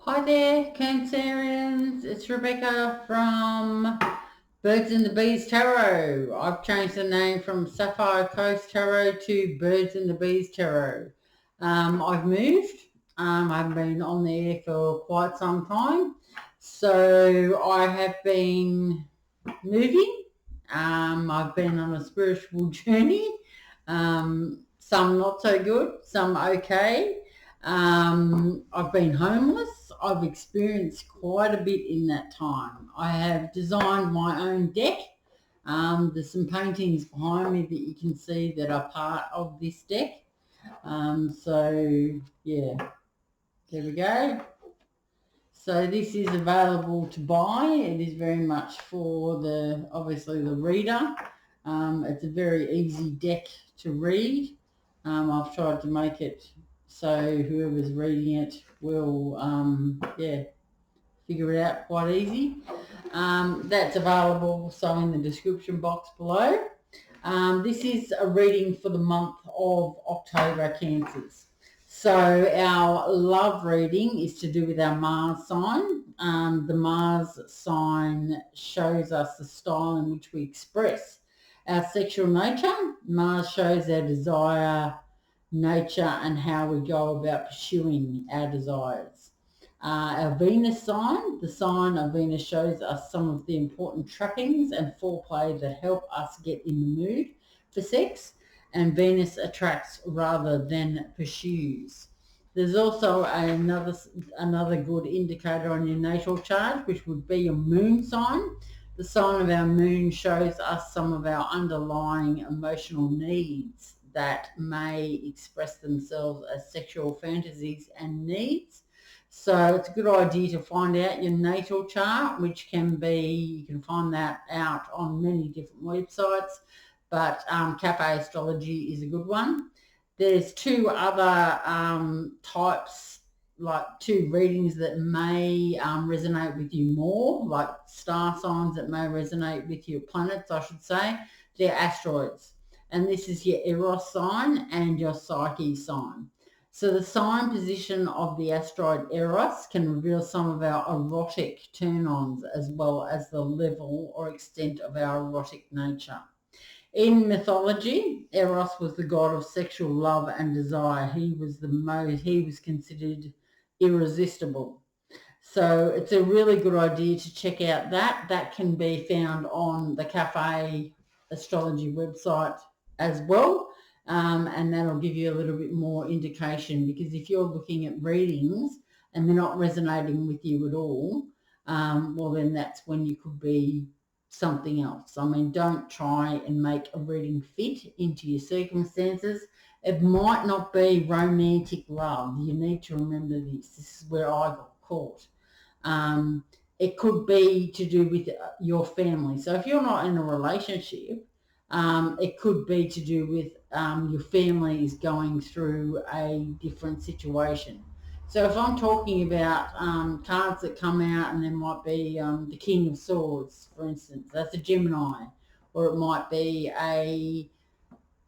Hi there, Cancerians. It's Rebecca from Birds and the Bees Tarot. I've changed the name from Sapphire Coast Tarot to Birds and the Bees Tarot. I've moved. I've been on the air for quite some time. So I have been moving. I've been on a spiritual journey. Some not so good, some okay. I've been homeless. I've experienced quite a bit in that time. I have designed my own deck. There's some paintings behind me that you can see that are part of this deck. So yeah, there we go. So this is available to buy. It is very much for obviously the reader. It's a very easy deck to read. I've tried to make it so whoever's reading it will, figure it out quite easy. That's available so in the description box below. This is a reading for the month of October, Cancers. So our love reading is to do with our Mars sign. The Mars sign shows us the style in which we express our sexual nature. Mars shows our desire, nature, and how we go about pursuing our desires. Our Venus sign, the sign of Venus shows us some of the important trappings and foreplay that help us get in the mood for sex, and Venus attracts rather than pursues. There's also another good indicator on your natal chart, which would be your moon sign. The sign of our moon shows us some of our underlying emotional needs that may express themselves as sexual fantasies and needs. So it's a good idea to find out your natal chart, which can be, you can find that out on many different websites, but Cafe Astrology is a good one. There's two other types, like two readings that may resonate with you more, like star signs that may resonate with your planets, I should say. They're asteroids. And this is your Eros sign and your Psyche sign. So the sign position of the asteroid Eros can reveal some of our erotic turn-ons as well as the level or extent of our erotic nature. In mythology, Eros was the god of sexual love and desire. He was considered irresistible. So it's a really good idea to check out that. That can be found on the Cafe Astrology website as well. And that'll give you a little bit more indication, because if you're looking at readings and they're not resonating with you at all, well then that's when you could be something else. I mean, don't try and make a reading fit into your circumstances. It might not be romantic love. You need to remember this. This is where I got caught. It could be to do with your family. So if you're not in a relationship, it could be to do with your family is going through a different situation. So if I'm talking about cards that come out, and there might be the King of Swords, for instance, that's a Gemini, or it might be a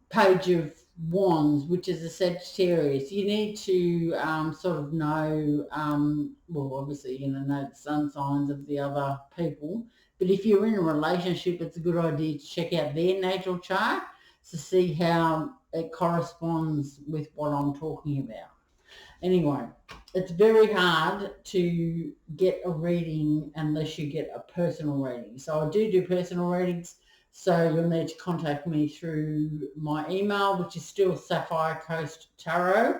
Page of Wands, which is a Sagittarius. You need to sort of know, well, obviously you're going to know the sun signs of the other people, but if you're in a relationship, it's a good idea to check out their natal chart to see how it corresponds with what I'm talking about. Anyway, it's very hard to get a reading unless you get a personal reading. So I do personal readings. So you'll need to contact me through my email, which is still Sapphire Coast Tarot,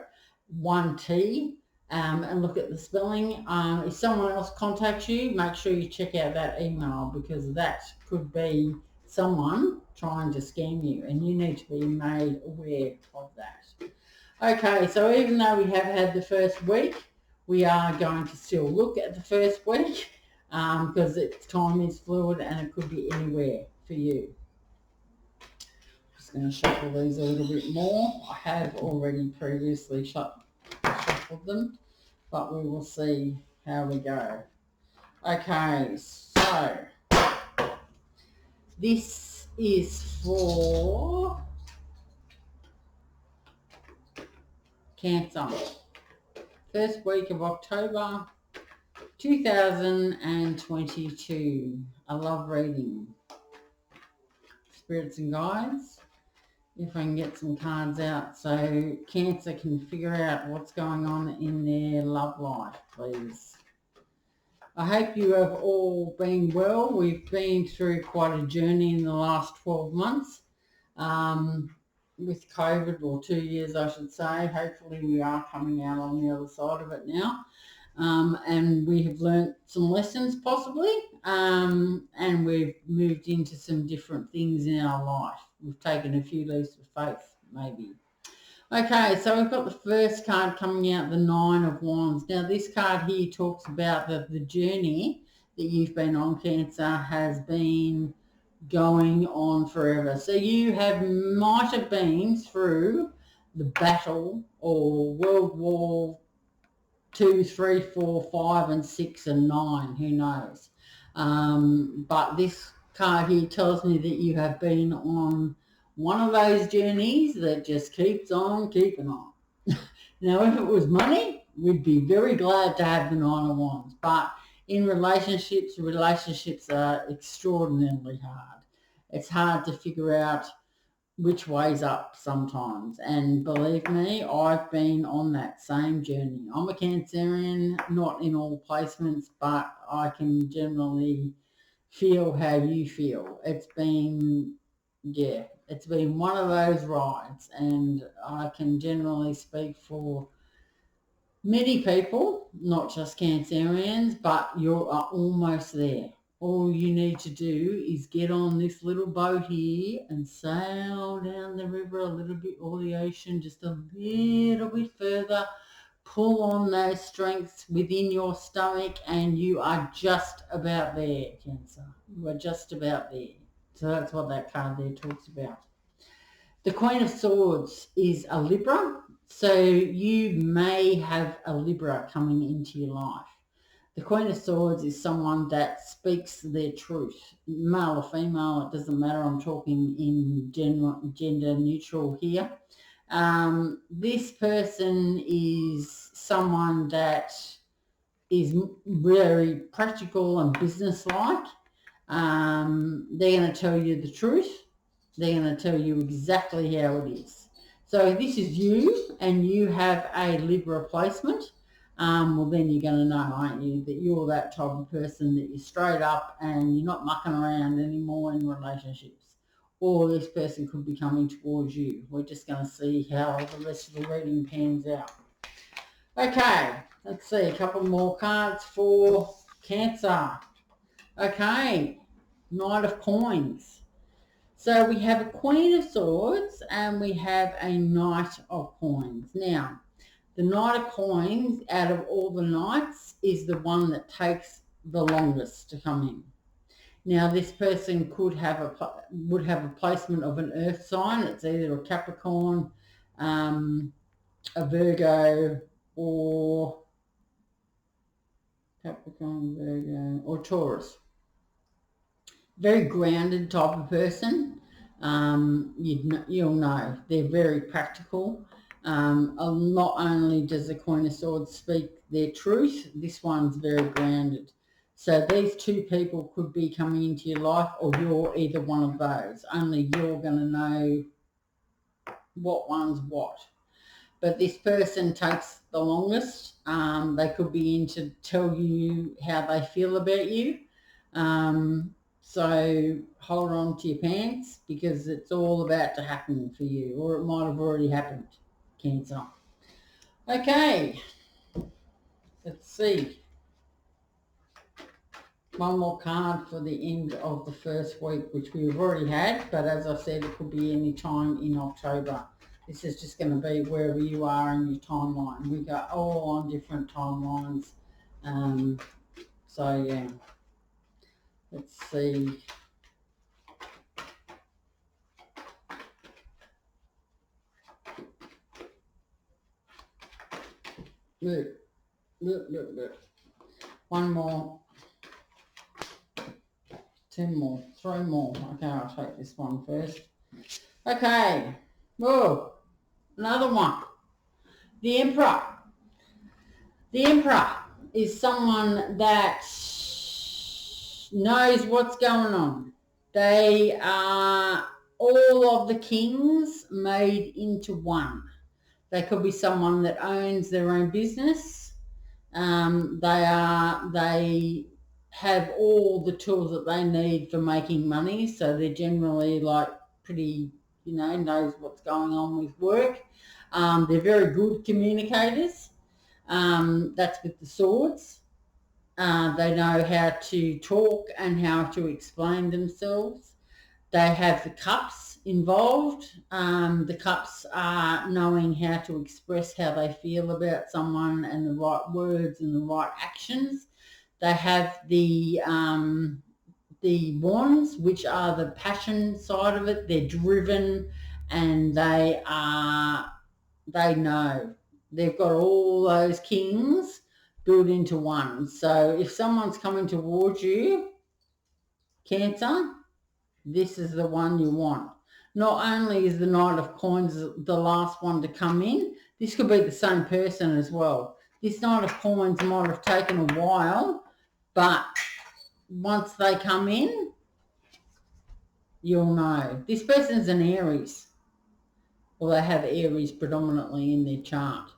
1T, and look at the spelling. If someone else contacts you, make sure you check out that email, because that could be someone trying to scam you, and you need to be made aware of that. Okay, so even though we have had the first week, we are going to still look at the first week, because time is fluid and it could be anywhere for you. Just going to shuffle these a little bit more. I have already previously shuffled them, but we will see how we go. Okay, so this is for Cancer. First week of October 2022. I love reading. Spirits and guides. If I can get some cards out so Cancer can figure out what's going on in their love life, please. I hope you have all been well. We've been through quite a journey in the last 12 months with COVID, or 2 years I should say. Hopefully we are coming out on the other side of it now. And we have learnt some lessons possibly, and we've moved into some different things in our life. We've taken a few leaps of faith, maybe. Okay, so we've got the first card coming out, the Nine of Wands. Now this card here talks about that the journey that you've been on, Cancer, has been going on forever. So you might have been through the battle or World War 2, 3, 4, 5, and 6, and 9, who knows. But this card here tells me that you have been on one of those journeys that just keeps on keeping on. Now, if it was money, we'd be very glad to have the Nine of Wands. But in relationships are extraordinarily hard. It's hard to figure out which way's up sometimes, and believe me, I've been on that same journey. I'm a Cancerian, not in all placements, but I can generally feel how you feel. It's been one of those rides, and I can generally speak for many people, not just Cancerians, but you are almost there. All you need to do is get on this little boat here and sail down the river a little bit, or the ocean just a little bit further. Pull on those strengths within your stomach and you are just about there, Cancer. You are just about there. So that's what that card there talks about. The Queen of Swords is a Libra, so you may have a Libra coming into your life. The Queen of Swords is someone that speaks their truth, male or female, it doesn't matter. I'm talking in gender neutral here. This person is someone that is very practical and businesslike. They're going to tell you the truth. They're going to tell you exactly how it is. So if this is you and you have a Libra placement, well then you're going to know, aren't you, that you're that type of person, that you're straight up and you're not mucking around anymore in relationships. Or this person could be coming towards you. We're just going to see how the rest of the reading pans out. Okay, let's see, a couple more cards for Cancer. Okay, Knight of Coins. So we have a Queen of Swords and we have a Knight of Coins. Now, the Knight of Coins, out of all the knights, is the one that takes the longest to come in. Now, this person would have a placement of an earth sign. It's either a Capricorn, a Virgo, or Taurus. Very grounded type of person. You'll know they're very practical. Not only does the Queen of Swords speak their truth, this one's very grounded. So these two people could be coming into your life, or you're either one of those. Only you're going to know what one's what. But this person takes the longest. They could be in to tell you how they feel about you. So hold on to your pants, because it's all about to happen for you, or it might have already happened, Cancer. Okay, let's see. One more card for the end of the first week, which we've already had, but as I said, it could be any time in October. This is just going to be wherever you are in your timeline. We go all on different timelines. So yeah, let's see. Look. One more. Two more. Three more. Okay, I'll take this one first. Okay. Whoa. Another one. The Emperor. The Emperor is someone that knows what's going on. They are all of the kings made into one. They could be someone that owns their own business. They have all the tools that they need for making money, so they're generally like pretty, knows what's going on with work. They're very good communicators. That's with the swords. They know how to talk and how to explain themselves. They have the cups involved. The cups are knowing how to express how they feel about someone and the right words and the right actions. They have the wands, which are the passion side of it. They're driven and they know. They've got all those kings built into one. So if someone's coming towards you, Cancer, this is the one you want. Not only is the Knight of Coins the last one to come in, this could be the same person as well. This Knight of Coins might have taken a while, but once they come in, you'll know. This person's an Aries, or they have Aries predominantly in their chart.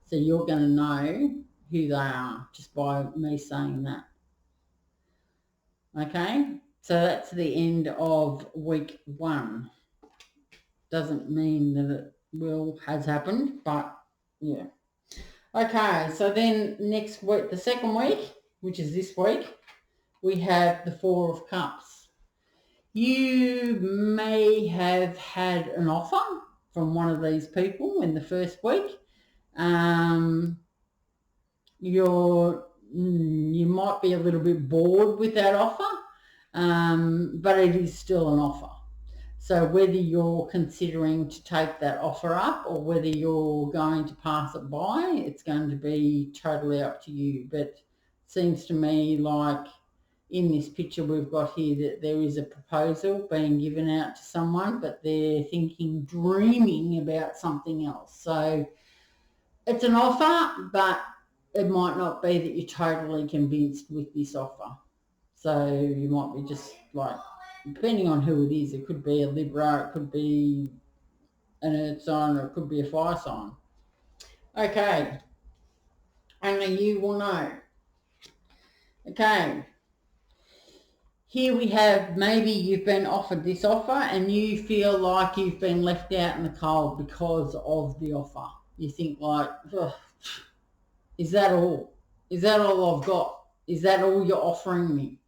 So you're going to know who they are just by me saying that. Okay, so that's the end of week 1. Doesn't mean that it has happened, but yeah. Okay, so then next week, the second week, which is this week, we have the 4 of Cups. You may have had an offer from one of these people in the first week. You might be a little bit bored with that offer, but it is still an offer. So whether you're considering to take that offer up or whether you're going to pass it by, it's going to be totally up to you. But it seems to me like in this picture we've got here that there is a proposal being given out to someone, but they're dreaming about something else. So it's an offer, but it might not be that you're totally convinced with this offer. So you might be just like, depending on who it is, it could be a Libra, it could be an earth sign, or it could be a fire sign. Okay, only you will know. Okay, here we have, maybe you've been offered this offer and you feel like you've been left out in the cold because of the offer. You think like, is that all? Is that all I've got? Is that all you're offering me?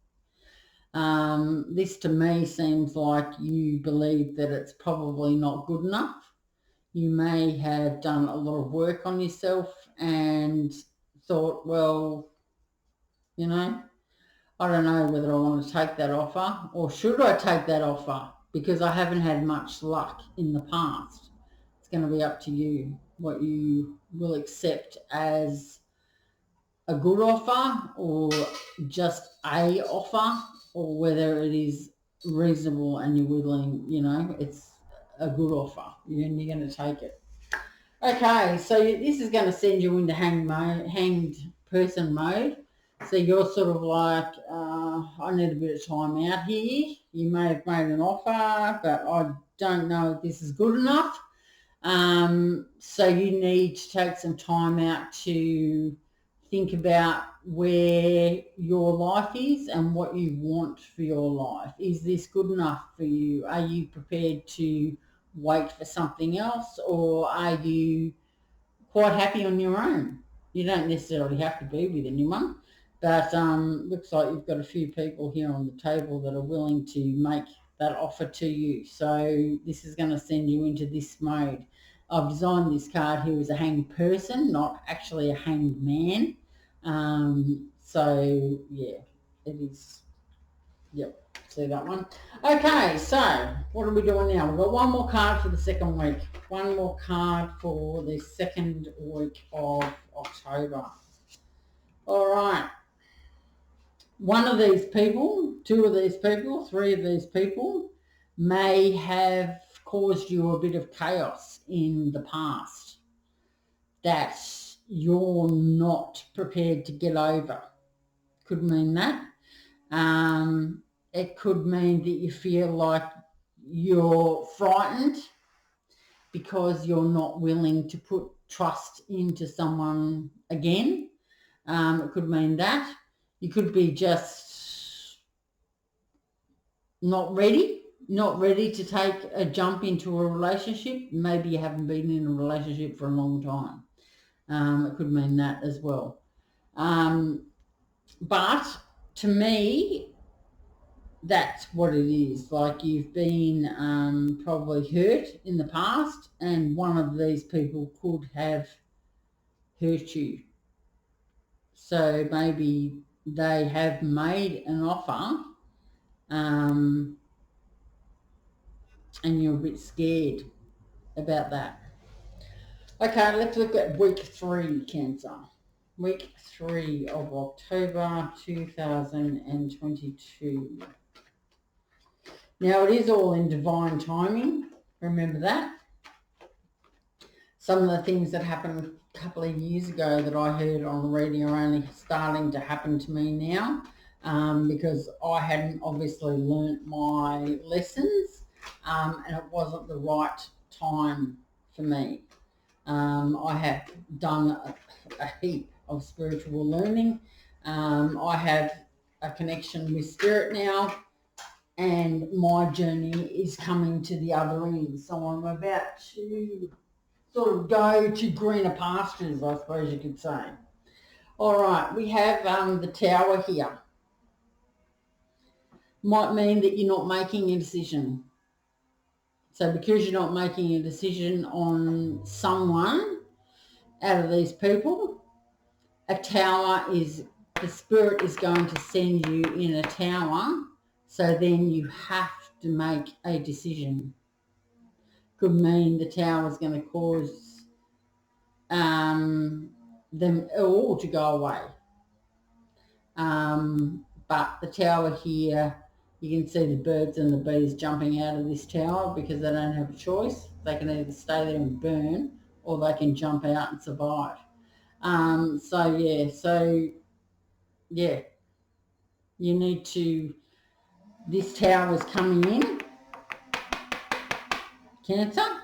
This to me seems like you believe that it's probably not good enough. You may have done a lot of work on yourself and thought, well, I don't know whether I want to take that offer, or should I take that offer because I haven't had much luck in the past. It's going to be up to you what you will accept as a good offer or just a offer, or whether it is reasonable and you're willing, it's a good offer and you're going to take it. Okay, so this is going to send you into hanged person mode. So you're sort of like, I need a bit of time out here. You may have made an offer, but I don't know if this is good enough. So you need to take some time out to think about where your life is and what you want for your life. Is this good enough for you? Are you prepared to wait for something else, or are you quite happy on your own? You don't necessarily have to be with anyone, but looks like you've got a few people here on the table that are willing to make that offer to you. So this is going to send you into this mode. I've designed this card here as a hanged person, not actually a hanged man. So yeah, it is. Yep, see that one. Okay, so what are we doing now? We've got one more card for the second week. One more card for the second week of October. All right. One of these people, 2 of these people, 3 of these people may have caused you a bit of chaos in the past. That you're not prepared to get over. Could mean that. It could mean that you feel like you're frightened because you're not willing to put trust into someone again. It could mean that. You could be just not ready to take a jump into a relationship. Maybe you haven't been in a relationship for a long time. It could mean that as well. But to me, that's what it is. Like you've been probably hurt in the past, and one of these people could have hurt you. So maybe they have made an offer, um, and you're a bit scared about that. Okay, let's look at week 3, Cancer. Week 3 of October 2022. Now, it is all in divine timing. Remember that. Some of the things that happened a couple of years ago that I heard on the radio are only starting to happen to me now, because I hadn't obviously learnt my lessons, and it wasn't the right time for me. I have done a heap of spiritual learning. I have a connection with spirit now, and my journey is coming to the other end. So I'm about to sort of go to greener pastures, I suppose you could say. All right, we have the Tower here. Might mean that you're not making a decision. So because you're not making a decision on someone out of these people, a tower is, the spirit is going to send you in a tower, so then you have to make a decision. Could mean the tower is going to cause them all to go away. But the tower here, you can see the birds and the bees jumping out of this tower because they don't have a choice. They can either stay there and burn, or they can jump out and survive. So you need to, this tower is coming in, Cancer,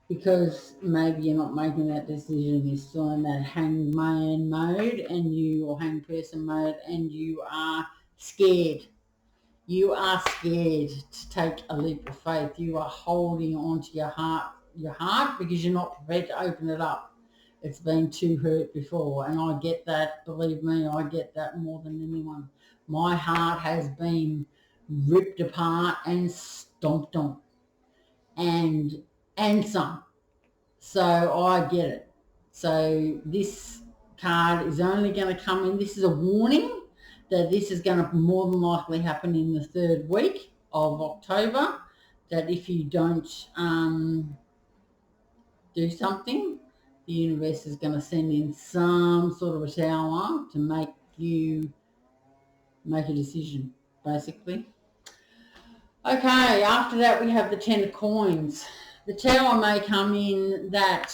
because maybe you're not making that decision. You're still in that hangman mode, and or hang person mode, and you are scared. You are scared to take a leap of faith. You are holding on to your heart because you're not prepared to open it up. It's been too hurt before, and I get that. Believe me, I get that more than anyone. My heart has been ripped apart and stomped on, and some. So I get it. So this card is only going to come in. This is a warning that this is going to more than likely happen in the 3rd week of October, that if you don't do something, the universe is going to send in some sort of a tower to make you make a decision, basically. Okay, after that we have the 10 of coins. The tower may come in that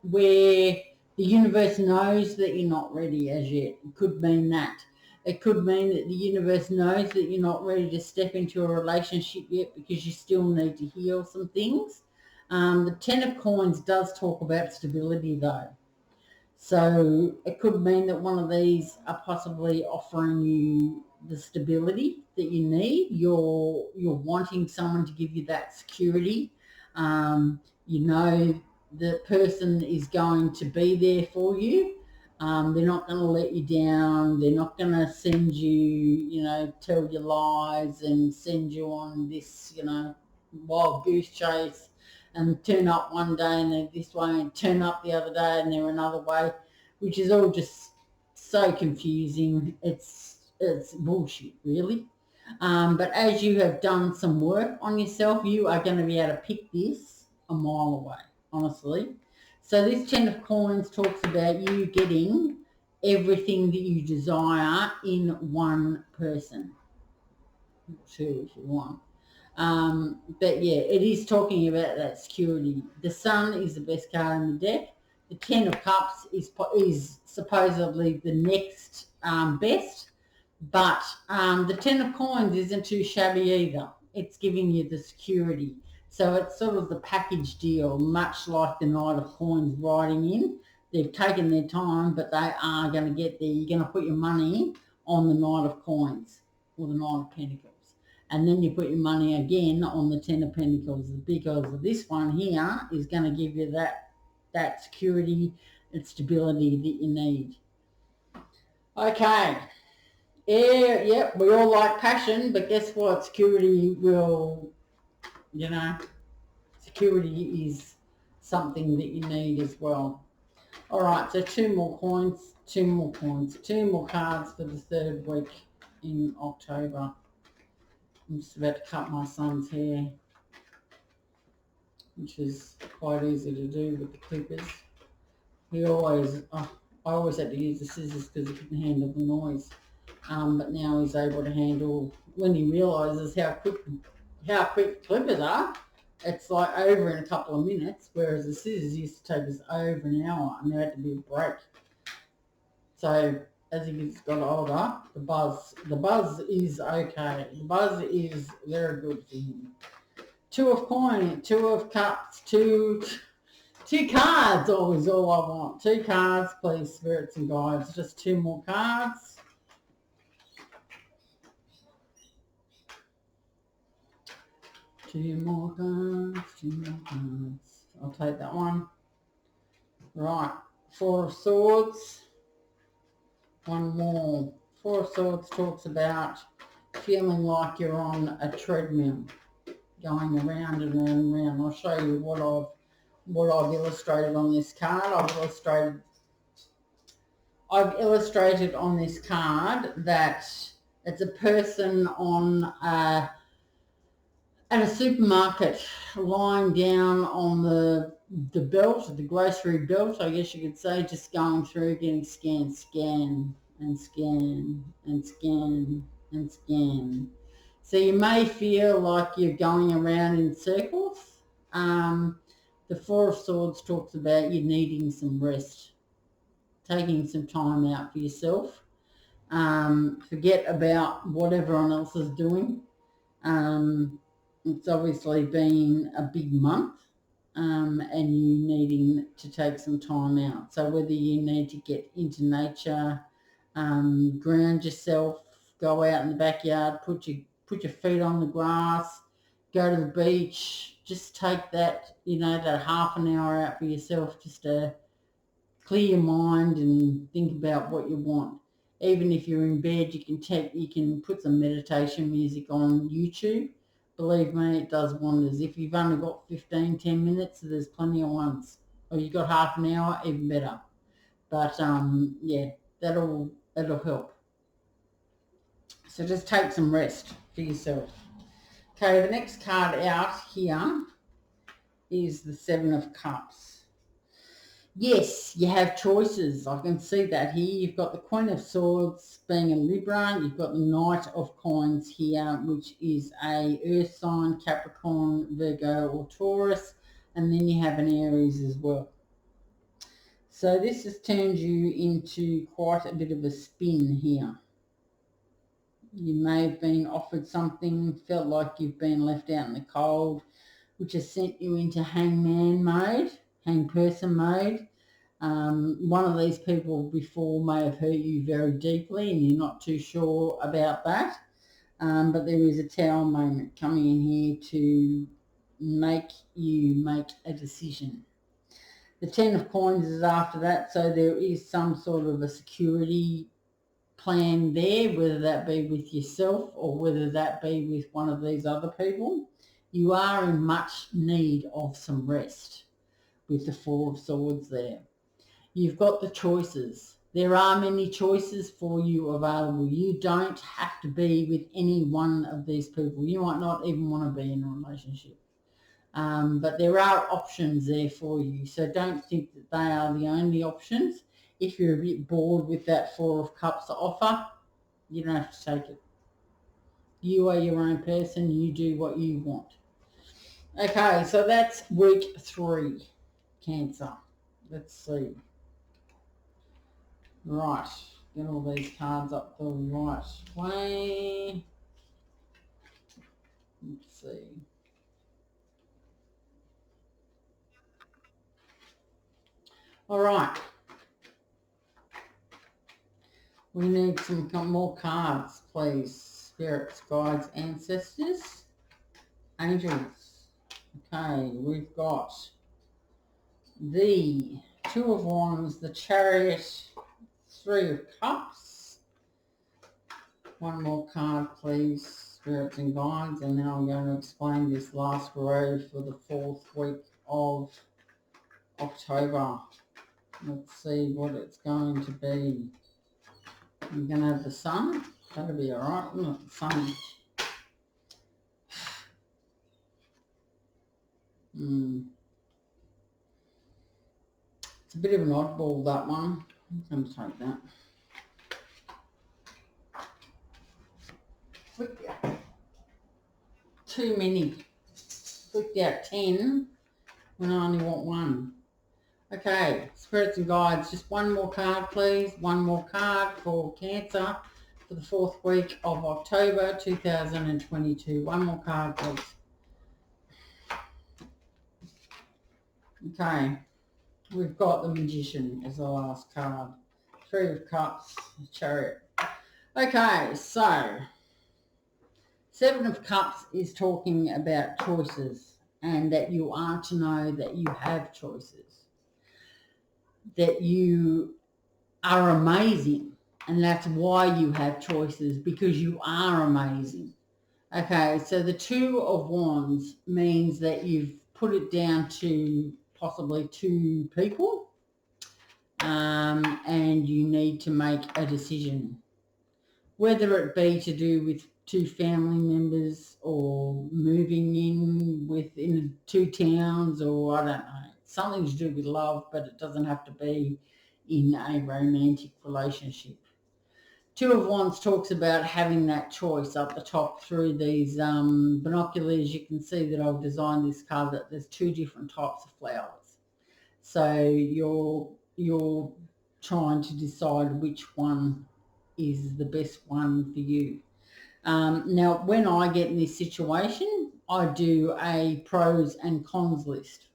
where the universe knows that you're not ready as yet. It could mean that. It could mean that the universe knows that you're not ready to step into a relationship yet because you still need to heal some things. The 10 of coins does talk about stability though. So it could mean that one of these are possibly offering you the stability that you need. You're wanting someone to give you that security. The person is going to be there for you. They're not going to let you down. They're not going to send you, tell you lies and send you on this, wild goose chase and turn up one day and they're this way and turn up the other day and they're another way, which is all just so confusing. It's bullshit, really. But as you have done some work on yourself, you are going to be able to pick this a mile away, honestly. So this 10 of coins talks about you getting everything that you desire in one person. 2 if you want. But yeah, it is talking about that security. The Sun is the best card in the deck. The Ten of Cups is supposedly the next best, but the Ten of Coins isn't too shabby either. It's giving you the security. So it's sort of the package deal, much like the Knight of Coins riding in. They've taken their time, but they are going to get there. You're going to put your money on the Knight of Coins or the Knight of Pentacles. And then you put your money again on the Ten of Pentacles, because this one here is going to give you that security and stability that you need. Okay. Yeah, yep, we all like passion, but guess what? Security security is something that you need as well. All right, so two more cards for the third week in October. I'm just about to cut my son's hair, which is quite easy to do with the clippers. I always had to use the scissors because he couldn't handle the noise. But now he's able to handle, when he realises how quick clippers are, it's like over in a couple of minutes, whereas the scissors used to take us over an hour, and there had to be a break. So as he got older, the buzz is okay. The buzz is very good for him. Two of coins, two of cups, two cards always all I want. Two cards, please, spirits and guides. Just two more cards. Two more cards. I'll take that one. Right. Four of Swords. One more. Four of Swords talks about feeling like you're on a treadmill, going around and around and around. I'll show you what I've illustrated on this card. I've illustrated on this card that it's a person at a supermarket, lying down on the belt, the grocery belt, I guess you could say, just going through, getting scan. So you may feel like you're going around in circles. The Four of Swords talks about you needing some rest, taking some time out for yourself. Forget about what everyone else is doing. It's obviously been a big month, and you needing to take some time out. So whether you need to get into nature, ground yourself, go out in the backyard, put your feet on the grass, go to the beach, just take that, that half an hour out for yourself, just to clear your mind and think about what you want. Even if you're in bed, you can put some meditation music on YouTube. Believe me, it does wonders. If you've only got 10 minutes, there's plenty of ones. Or you've got half an hour, even better. But yeah, that'll help. So just take some rest for yourself. Okay, the next card out here is the Seven of Cups. Yes, you have choices. I can see that here. You've got the Queen of Swords being a Libra. You've got the Knight of Coins here, which is a Earth sign, Capricorn, Virgo or Taurus. And then you have an Aries as well. So this has turned you into quite a bit of a spin here. You may have been offered something, felt like you've been left out in the cold, which has sent you into hangman mode, hangperson mode. One of these people before may have hurt you very deeply and you're not too sure about that. But there is a Tower moment coming in here to make you make a decision. The Ten of Coins is after that, so there is some sort of a security plan there, whether that be with yourself or whether that be with one of these other people. You are in much need of some rest with the Four of Swords there. You've got the choices. There are many choices for you available. You don't have to be with any one of these people. You might not even want to be in a relationship. But there are options there for you. So don't think that they are the only options. If you're a bit bored with that Four of Cups offer, you don't have to take it. You are your own person. You do what you want. Okay, so that's week 3, Cancer. Let's see. Right, get all these cards up the right way. Let's see. All right. We need some more cards, please. Spirits, guides, ancestors, angels. Okay, we've got the Two of Wands, the Chariot, Three of Cups. One more card, please, spirits and guides, and then I'm going to explain this last row for the 4th week of October. Let's see what it's going to be. I'm going to have the Sun. That'll be all right, isn't it? The Sun. It's a bit of an oddball, that one. I'm going to take that. Flicked out. Too many. Flicked out 10 when I only want one. Okay, spirits and guides, just one more card, please. One more card for Cancer for the 4th week of October 2022. One more card, please. Okay, we've got the Magician as the last card. Three of Cups, Chariot. Okay, so 7 of Cups is talking about choices, and that you are to know that you have choices, that you are amazing, and that's why you have choices, because you are amazing. Okay, so the Two of Wands means that you've put it down to possibly 2 people, and you need to make a decision, whether it be to do with 2 family members or moving in within 2 towns, or I don't know, something to do with love, but it doesn't have to be in a romantic relationship. Two of Wands talks about having that choice up the top. Through these binoculars, you can see that I've designed this card that there's 2 different types of flowers. So you're trying to decide which one is the best one for you. Now, when I get in this situation, I do a pros and cons list.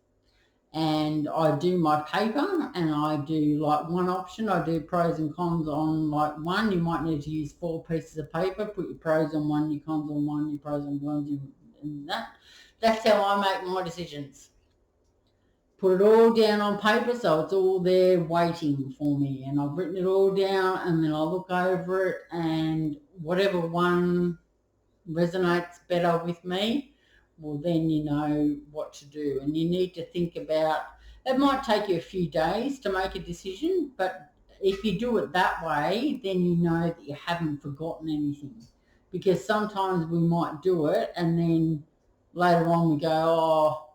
And I do my paper, and I do like one option. I do pros and cons on like one. You might need to use 4 pieces of paper. Put your pros on one, your cons on one, your pros and cons, and that's how I make my decisions. Put it all down on paper, so it's all there waiting for me, and I've written it all down, and then I look over it, and whatever one resonates better with me, well, then you know what to do. And you need to think about, it might take you a few days to make a decision, but if you do it that way, then you know that you haven't forgotten anything. Because sometimes we might do it, and then later on we go, oh,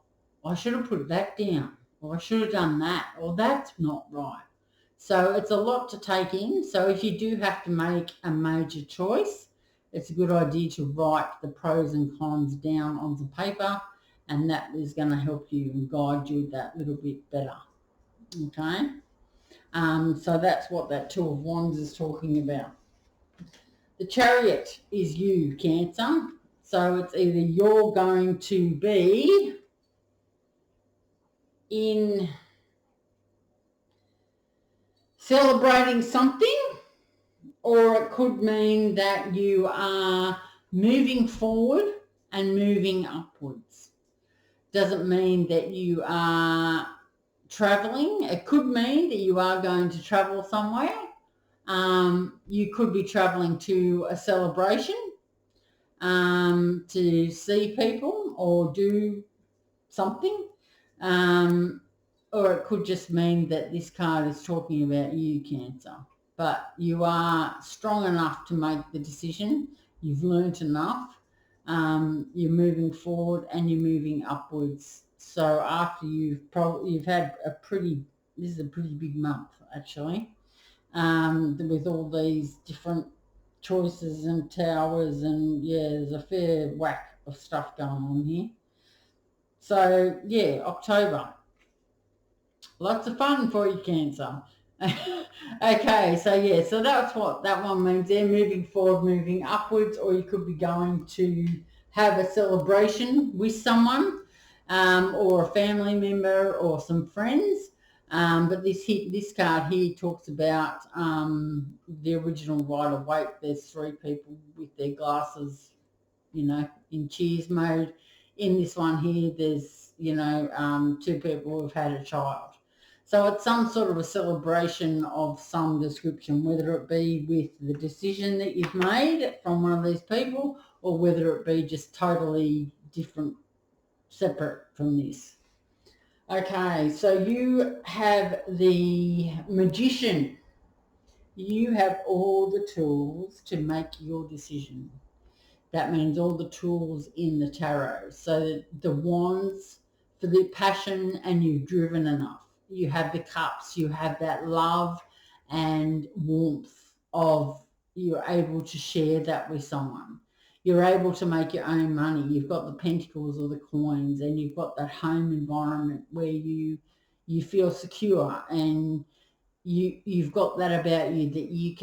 I should have put that down, or I should have done that, or that's not right. So it's a lot to take in. So if you do have to make a major choice, it's a good idea to write the pros and cons down on the paper, and that is going to help you and guide you that little bit better. Okay? So that's what that Two of Wands is talking about. The Chariot is you, Cancer. So it's either you're going to be in celebrating something, or it could mean that you are moving forward and moving upwards. Doesn't mean that you are traveling. It could mean that you are going to travel somewhere. You could be traveling to a celebration, to see people or do something. Or it could just mean that this card is talking about you, Cancer. But you are strong enough to make the decision. You've learnt enough. You're moving forward and you're moving upwards. So after you've had this is a pretty big month actually, with all these different choices and towers, and yeah, there's a fair whack of stuff going on here. So yeah, October. Lots of fun for you, Cancer. Okay, so yeah, so that's what that one means. They're moving forward, moving upwards, or you could be going to have a celebration with someone, or a family member, or some friends. But this card here talks about the original Rider-Waite. There's three people with their glasses, in cheers mode. In this one here, there's, two people who've had a child. So it's some sort of a celebration of some description, whether it be with the decision that you've made from one of these people, or whether it be just totally different, separate from this. Okay, so you have the Magician. You have all the tools to make your decision. That means all the tools in the tarot. So the wands for the passion, and you've driven enough. You have the cups, you have that love and warmth of, you're able to share that with someone. You're able to make your own money. You've got the pentacles or the coins, and you've got that home environment where you feel secure, and you've got that about you, that you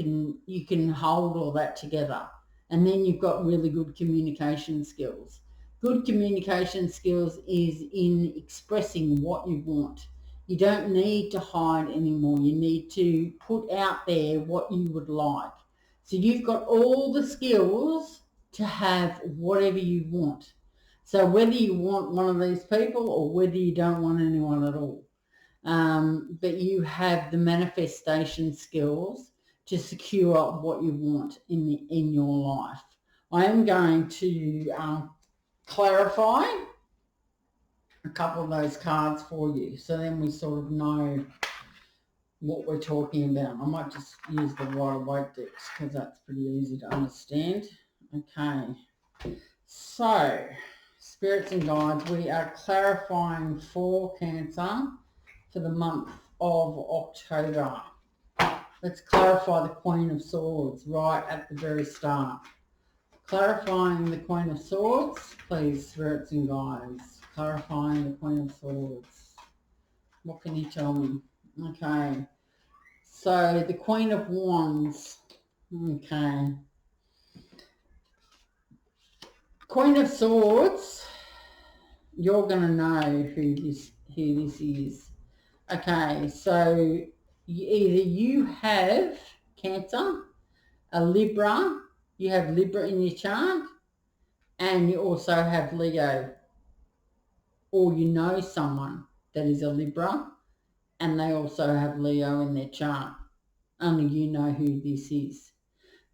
can hold all that together. And then you've got really good communication skills. Good communication skills is in expressing what you want. You don't need to hide anymore. You need to put out there what you would like. So you've got all the skills to have whatever you want. So whether you want one of these people, or whether you don't want anyone at all, but you have the manifestation skills to secure what you want in your life. I am going to clarify a couple of those cards for you, so then we sort of know what we're talking about. I might just use the Rider-Waite decks because that's pretty easy to understand. Okay, so spirits and guides, we are clarifying for Cancer for the month of October. Let's clarify the Queen of Swords right at the very start. Clarifying the Queen of Swords, please, spirits and guides. Clarifying the Queen of Swords. What can you tell me? Okay. So the Queen of Wands. Okay. Queen of Swords, you're going to know who this is. Okay, so either you have Cancer, a Libra, you have Libra in your chart, and you also have Leo, or you know someone that is a Libra and they also have Leo in their chart. Only you know who this is.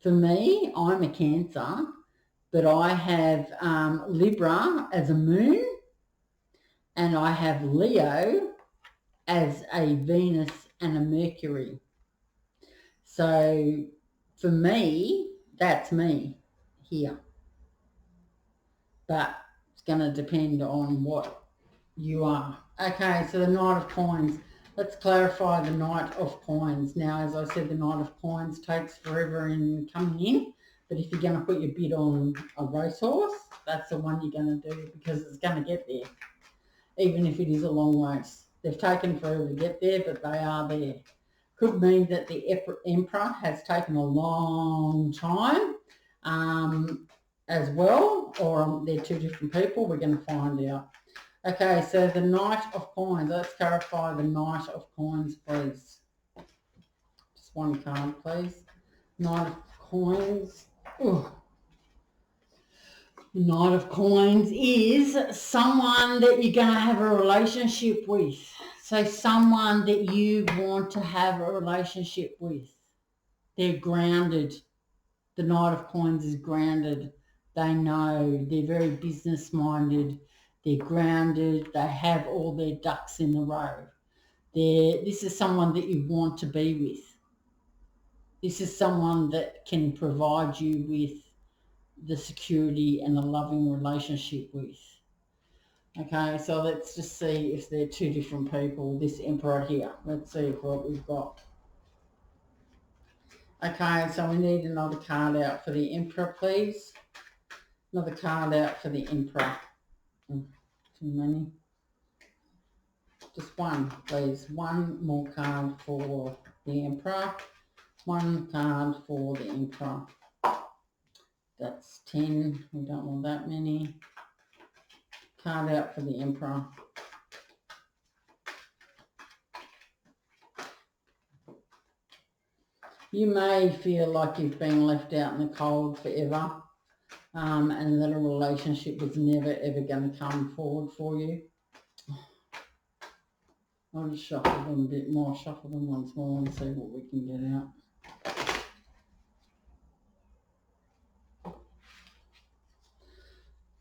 For me, I'm a Cancer, but I have Libra as a moon, and I have Leo as a Venus and a Mercury. So for me, that's me here. But it's going to depend on what you are. Okay, so the Knight of Coins. Let's clarify the Knight of Coins. Now, as I said, the Knight of Coins takes forever in coming in. But if you're going to put your bid on a racehorse, that's the one you're going to do, because it's going to get there, even if it is a long race. They've taken forever to get there, but they are there. Could mean that the Emperor has taken a long time as well, or they're two different people. We're going to find out. Okay, so the Knight of Coins. Let's clarify the Knight of Coins, please. Just one card, please. Knight of Coins. Ooh. Knight of Coins is someone that you're going to have a relationship with. So someone that you want to have a relationship with. They're grounded. The Knight of Coins is grounded. They know. They're very business-minded. They're grounded. They have all their ducks in a row. This is someone that you want to be with. This is someone that can provide you with the security and the loving relationship with. Okay, so let's just see if they're two different people. This Emperor here. Let's see what we've got. Okay, so we need another card out for the Emperor, please. Another card out for the Emperor. Too many. Just one, please. One more card for the Emperor. One card for the Emperor. That's 10. We don't want that many. Card out for the Emperor. You may feel like you've been left out in the cold forever, and that a relationship was never ever going to come forward for you. I'll just shuffle them a bit more, shuffle them once more and see what we can get out.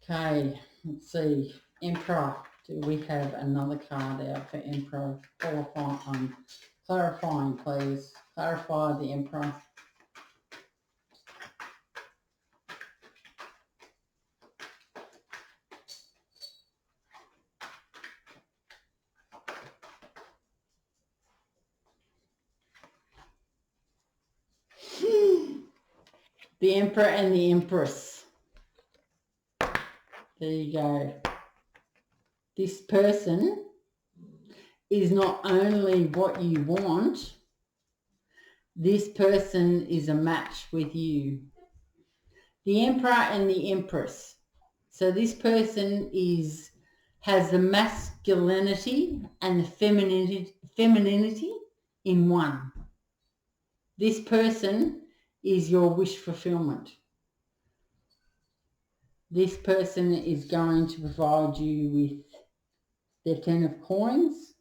Okay, let's see. Emperor. Do we have another card out for Emperor? Clarifying, please. Clarify the Emperor. The Emperor and the Empress. There you go. This person is not only what you want, this person is a match with you. The Emperor and the Empress. So this person has the masculinity and the femininity in one. This person is your wish fulfillment. This person is going to provide you with their 10 of coins.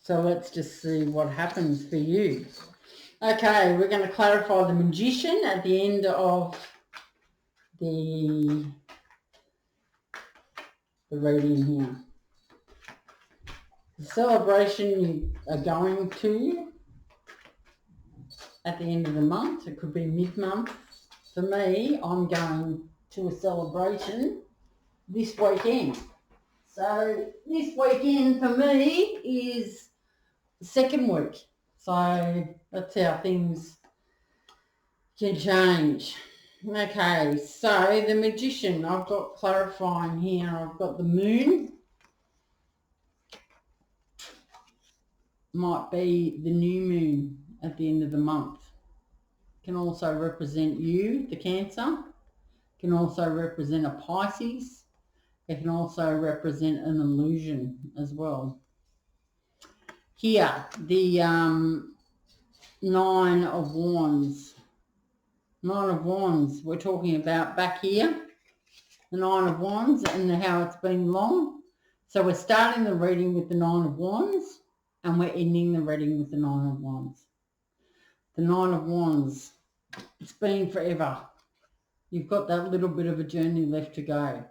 So let's just see what happens for you. Okay, we're going to clarify the Magician at the end of the reading here. The celebration you are going to at the end of the month, it could be mid-month. For me, I'm going to a celebration this weekend. So this weekend for me is the second week. So that's how things can change. Okay, so the Magician, I've got clarifying here. I've got the Moon. Might be the new moon at the end of the month. Can also represent you, the Cancer. Can also represent a Pisces. It can also represent an illusion as well. Here, the Nine of Wands. Nine of Wands, we're talking about back here. The Nine of Wands and how it's been long. So we're starting the reading with the Nine of Wands and we're ending the reading with the Nine of Wands. The Nine of Wands, it's been forever. You've got that little bit of a journey left to go.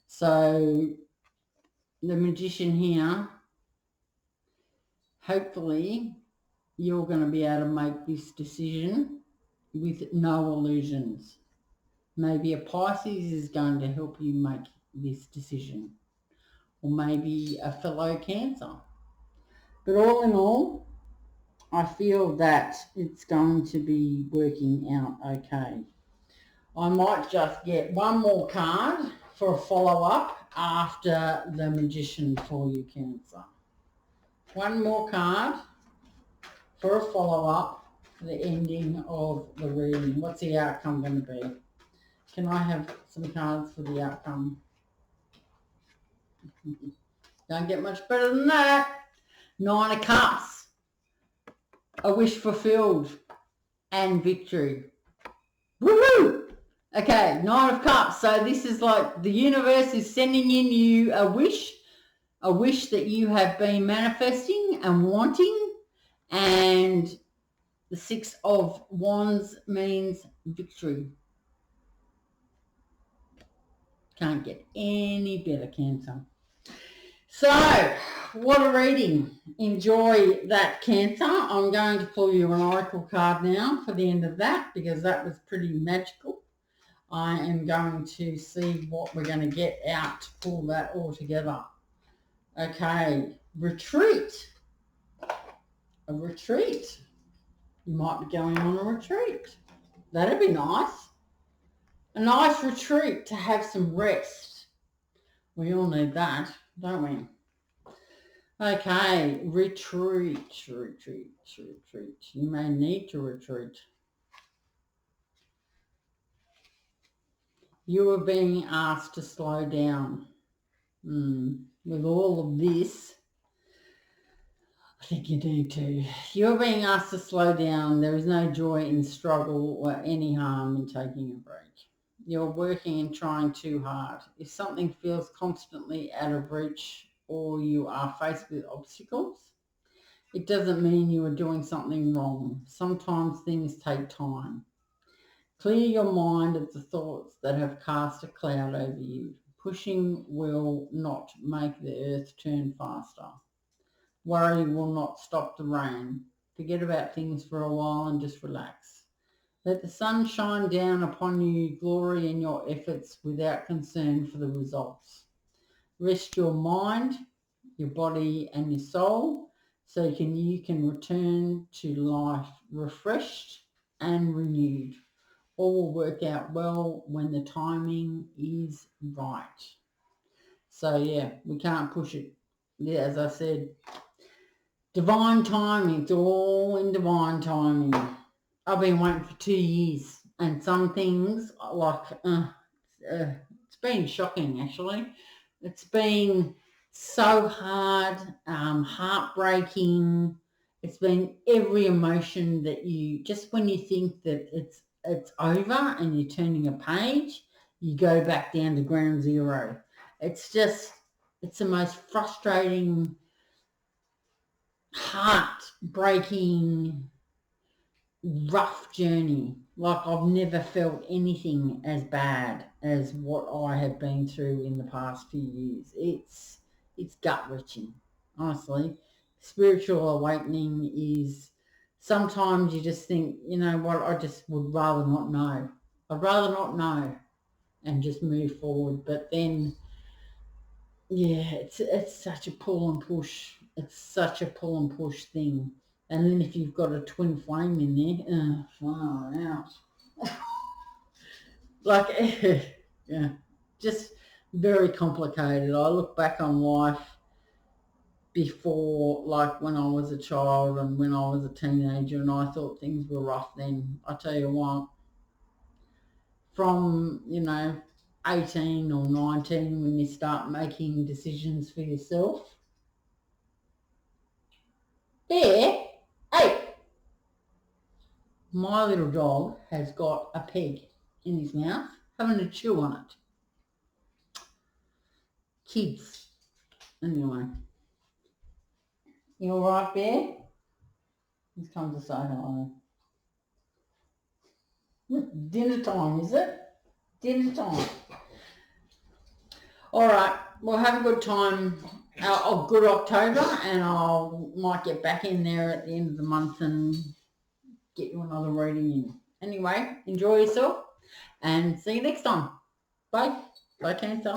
So the Magician here, hopefully you're going to be able to make this decision with no illusions. Maybe a Pisces is going to help you make this decision, or maybe a fellow Cancer. But all in all, I feel that it's going to be working out okay. I might just get one more card for a follow-up after the Magician for you, Cancer. One more card for a follow-up for the ending of the reading. What's the outcome going to be? Can I have some cards for the outcome? Don't get much better than that. Nine of Cups. A wish fulfilled and victory. Woohoo! Okay, Nine of Cups. So this is like the universe is sending in you a wish that you have been manifesting and wanting. And the Six of Wands means victory. Can't get any better, Cancer. So, what a reading. Enjoy that, Cancer. I'm going to pull you an oracle card now for the end of that because that was pretty magical. I am going to see what we're going to get out to pull that all together. Okay, retreat. A retreat. You might be going on a retreat. That'd be nice. A nice retreat to have some rest. We all need that, don't we? Okay, retreat. You may need to retreat. You are being asked to slow down. With all of this, I think you need to. You're being asked to slow down. There is no joy in struggle or any harm in taking a break. You're working and trying too hard. If something feels constantly out of reach or you are faced with obstacles, it doesn't mean you are doing something wrong. Sometimes things take time. Clear your mind of the thoughts that have cast a cloud over you. Pushing will not make the earth turn faster. Worry will not stop the rain. Forget about things for a while and just relax. Let the sun shine down upon you, glory in your efforts without concern for the results. Rest your mind, your body and your soul so you can return to life refreshed and renewed. All will work out well when the timing is right. So yeah, we can't push it. Yeah, as I said, divine timing. It's all in divine timing. I've been waiting for 2 years, and some things like it's been shocking actually. It's been so hard, heartbreaking. It's been every emotion that you just when you think that it's over and you're turning a page, you go back down to ground zero. It's the most frustrating, heartbreaking, rough journey. Like I've never felt anything as bad as what I have been through in the past few years. It's gut wrenching, honestly. Spiritual awakening is sometimes you just think, you know what, I just would rather not know. I'd rather not know and just move forward. But then yeah, it's such a pull and push. It's such a pull and push thing. And then if you've got a twin flame in there, far out. Like, yeah, just very complicated. I look back on life before, like when I was a child and when I was a teenager, and I thought things were rough then. I tell you what, from, 18 or 19, when you start making decisions for yourself, there, hey, my little dog has got a peg in his mouth, having a chew on it. Kids. Anyway. You alright, Bear? He's come to say hello. Dinner time, is it? Dinner time. Alright, well have a good time, a good October, and might get back in there at the end of the month and get you another reading in. Anyway, enjoy yourself and see you next time. Bye. Bye, Cancer.